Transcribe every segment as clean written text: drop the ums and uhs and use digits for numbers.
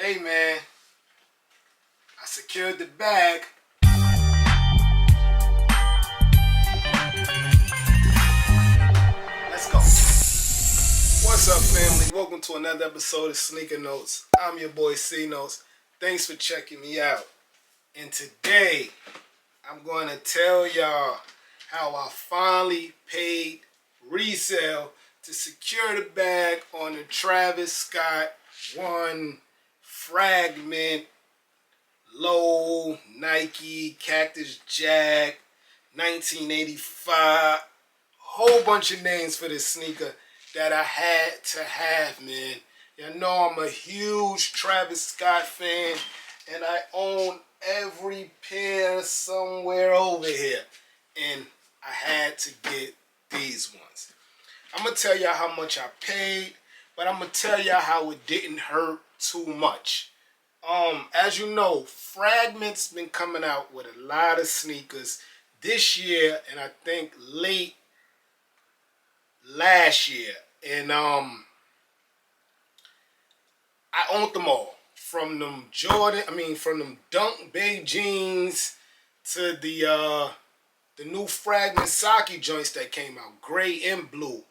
Hey man, I secured the bag. Let's go. What's up, family? Welcome to another episode of Sneaker Notes. I'm your boy C Notes. Thanks for checking me out. And today, I'm going to tell y'all how I finally paid Resell to secure the bag on the Travis Scott 1 Fragment low Nike Cactus Jack 1985. Whole bunch of names for this sneaker that I had to have, man. Y'all know I'm a huge Travis Scott fan, and I own every pair somewhere over here. And I had to get these ones. I'm going to tell y'all how much I paid, but I'm going to tell y'all how it didn't hurt too much. As you know, Fragment's been coming out with a lot of sneakers this year, and I think late last year. And I owned them all. From them from them Dunk Beijings to the new Fragment Saki joints that came out, gray and blue.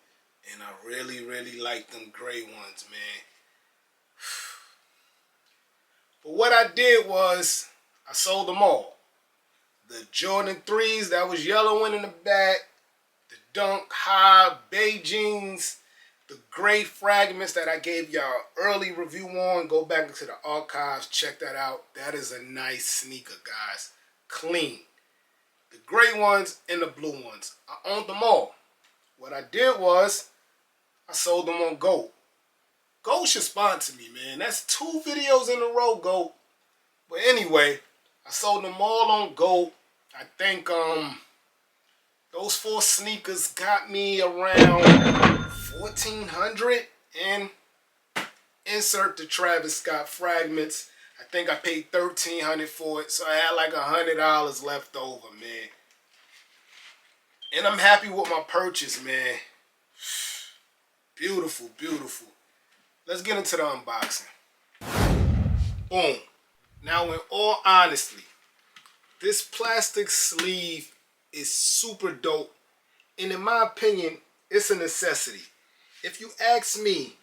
And I really, really like them gray ones, man. But what I did was, I sold them all. The Jordan 3s that was yellowing in the back, the Dunk High Beijings, the gray Fragments that I gave y'all early review on. Go back into the archives, check that out. That is a nice sneaker, guys. Clean. The gray ones and the blue ones. I owned them all. What I did was, I sold them on Goat. Goat should sponsor me, man. That's 2 videos in a row, Goat. But anyway, I sold them all on Goat. I think those 4 sneakers got me around $1,400, and insert the Travis Scott Fragments. I think I paid $1,300 for it, so I had like $100 left over, man. And I'm happy with my purchase, man. Beautiful, beautiful. Let's get into the unboxing. Boom. Now, in all honesty, this plastic sleeve is super dope. And in my opinion, it's a necessity. If you ask me,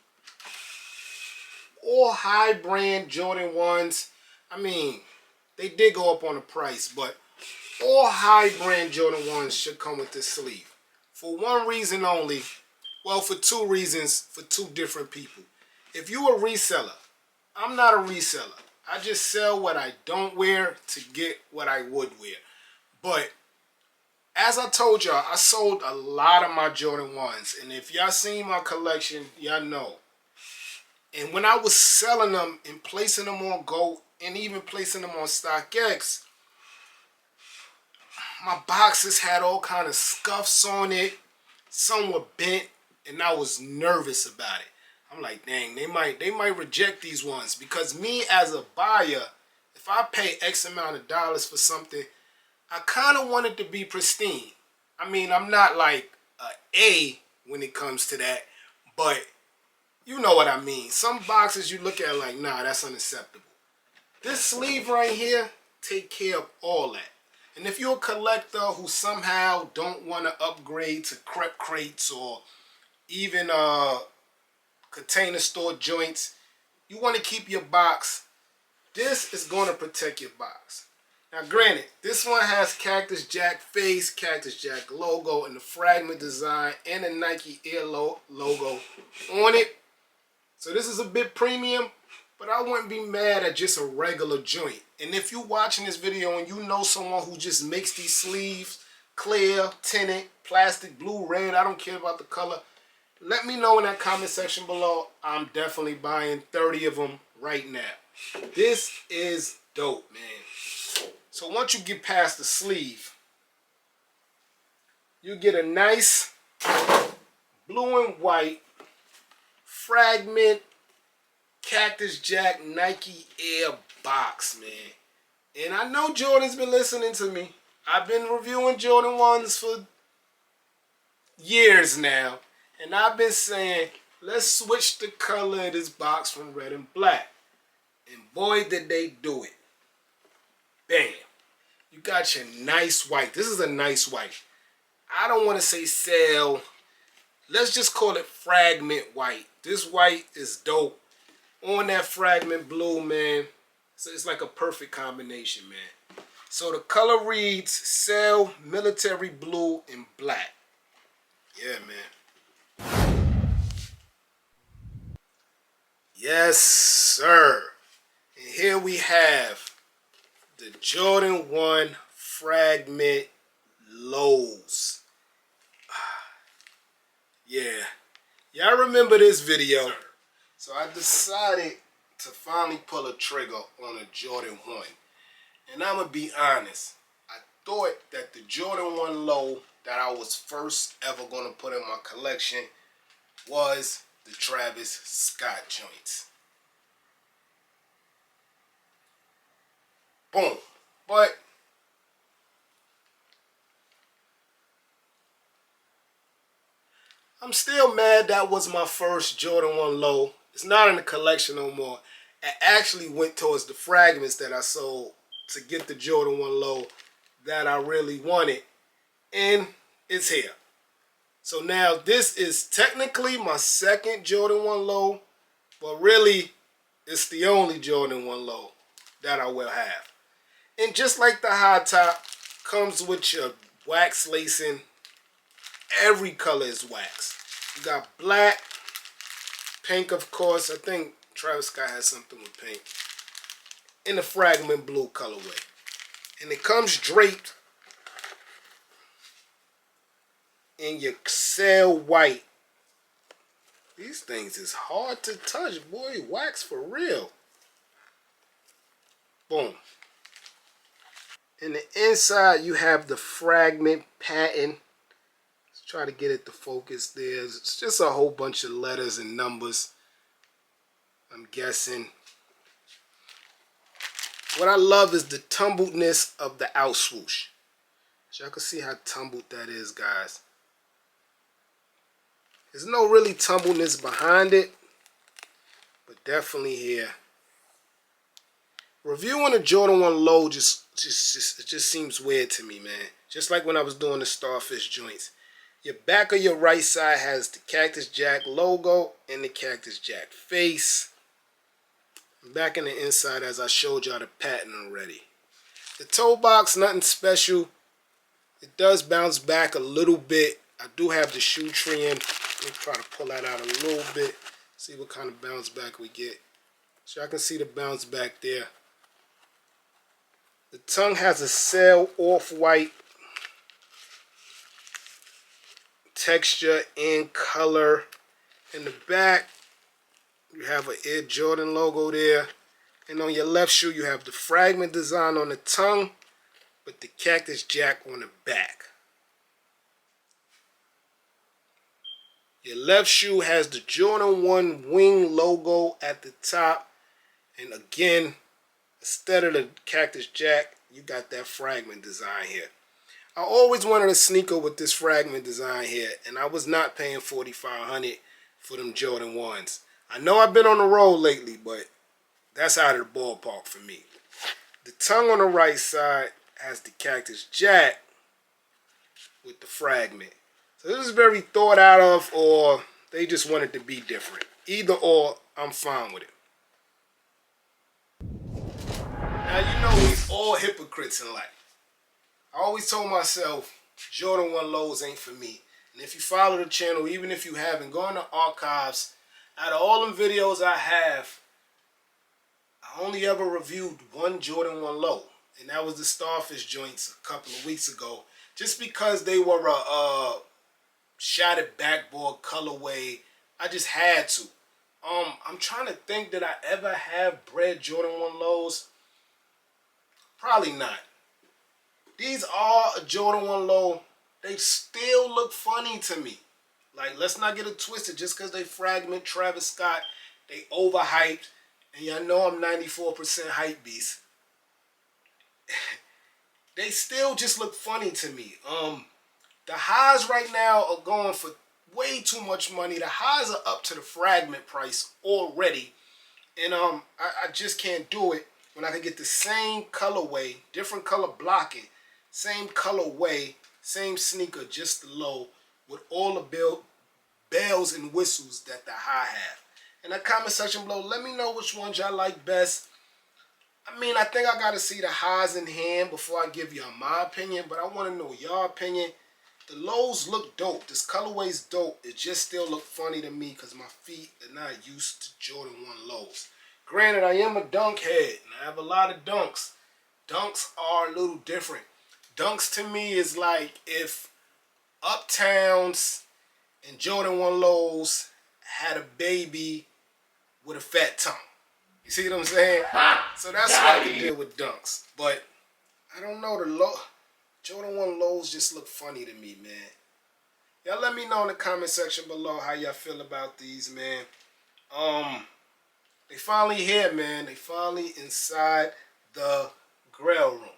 all high brand Jordan 1s, they did go up on the price, but all high brand Jordan 1s should come with this sleeve. For one reason only, well, for 2 reasons, for 2 different people. If you're a reseller, I'm not a reseller. I just sell what I don't wear to get what I would wear. But as I told y'all, I sold a lot of my Jordan 1s. And if y'all seen my collection, y'all know. And when I was selling them and placing them on Goat and even placing them on StockX, my boxes had all kind of scuffs on it. Some were bent, and I was nervous about it. I'm like, dang, they might reject these ones, because me as a buyer, if I pay X amount of dollars for something, I kind of want it to be pristine. I'm not like A when it comes to that, but you know what I mean. Some boxes you look at like, nah, that's unacceptable. This sleeve right here take care of all that. And if you're a collector who somehow don't want to upgrade to crepe crates or even container store joints, you want to keep your box, this is going to protect your box. Now granted, this one has Cactus Jack face, Cactus Jack logo, and the Fragment design, and the Nike Air logo on it. So this is a bit premium, but I wouldn't be mad at just a regular joint. And if you're watching this video and you know someone who just makes these sleeves clear, tinted, plastic, blue, red, I don't care about the color, let me know in that comment section below. I'm definitely buying 30 of them right now. This is dope, man. So once you get past the sleeve, you get a nice blue and white Fragment Cactus Jack Nike Air box, man. And I know Jordan's been listening to me. I've been reviewing Jordan 1s for years now. And I've been saying, let's switch the color of this box from red and black. And boy, did they do it. Bam. You got your nice white. This is a nice white. I don't want to say sell. Let's just call it fragment white. This white is dope. On that fragment blue, man. So it's like a perfect combination, man. So the color reads Cell Military Blue and Black. Yeah, man. Yes, sir. And here we have the Jordan 1 Fragment Lows. Yeah. Y'all remember this video. So I decided to finally pull a trigger on a Jordan 1. And I'm going to be honest. I thought that the Jordan 1 low that I was first ever going to put in my collection was the Travis Scott joints. Boom. But I'm still mad that was my first Jordan 1 low. It's not in the collection no more. It actually went towards the fragments that I sold to get the Jordan 1 low that I really wanted. And it's here. So now this is technically my second Jordan 1 low, but really it's the only Jordan 1 low that I will have. And just like the high top, comes with your wax lacing. Every color is wax. You got black, pink of course. I think Travis Scott has something with pink. In the fragment blue colorway. And it comes draped in your cell white. These things is hard to touch, boy. Wax for real. Boom. In the inside, you have the fragment pattern. Let's try to get it to focus there. It's just a whole bunch of letters and numbers, I'm guessing. What I love is the tumbledness of the out swoosh. So y'all can see how tumbled that is, guys. There's no really tumbleness behind it, but definitely here. Reviewing a Jordan 1 low it just seems weird to me, man. Just like when I was doing the Starfish joints. Your back of your right side has the Cactus Jack logo and the Cactus Jack face. Back in the inside, as I showed y'all the pattern already. The toe box, nothing special. It does bounce back a little bit. I do have the shoe trim. Let me try to pull that out a little bit. See what kind of bounce back we get. So I can see the bounce back there. The tongue has a cell off-white texture and color. In the back, you have an Air Jordan logo there. And on your left shoe, you have the fragment design on the tongue, with the Cactus Jack on the back. Your left shoe has the Jordan 1 wing logo at the top. And again, instead of the Cactus Jack, you got that fragment design here. I always wanted a sneaker with this fragment design here, and I was not paying $4,500 for them Jordan 1s. I know I've been on the road lately, but that's out of the ballpark for me. The tongue on the right side has the Cactus Jack with the fragment. So this is very thought out of, or they just wanted to be different. Either or, I'm fine with it. Now, you know we all hypocrites in life. I always told myself, Jordan 1 lows ain't for me. And if you follow the channel, even if you haven't, go in the archives. Out of all them videos I have, I only ever reviewed one Jordan 1 low. And that was the Starfish joints a couple of weeks ago. Just because they were a shotted backboard colorway, I just had to. I'm trying to think, did I ever have bred Jordan 1 lows? Probably not. These are a Jordan 1 low. They still look funny to me. Like, let's not get it twisted. Just because they fragment Travis Scott, they overhyped. And y'all know I'm 94% hype beast. They still just look funny to me. The highs right now are going for way too much money. The highs are up to the fragment price already. And I just can't do it when I can get the same colorway, different color blocking, same colorway, same sneaker, just the low, with all the bells and whistles that the high have. In the comment section below, let me know which ones y'all like best. I mean, I think I gotta see the highs in hand before I give y'all my opinion, but I want to know y'all opinion. The lows look dope. This colorway's dope. It just still look funny to me because my feet are not used to Jordan 1 lows. Granted, I am a dunk head, and I have a lot of dunks. Dunks are a little different. Dunks to me is like if Uptowns and Jordan 1 lows had a baby with a fat tongue. You see what I'm saying? So that's what I can deal with dunks. But I don't know, the Jordan 1 lows just look funny to me, man. Y'all let me know in the comment section below how y'all feel about these, man. They finally here, man. They finally inside the Grail room.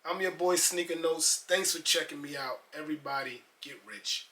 I'm your boy Sneaker Notes. Thanks for checking me out. Everybody, get rich.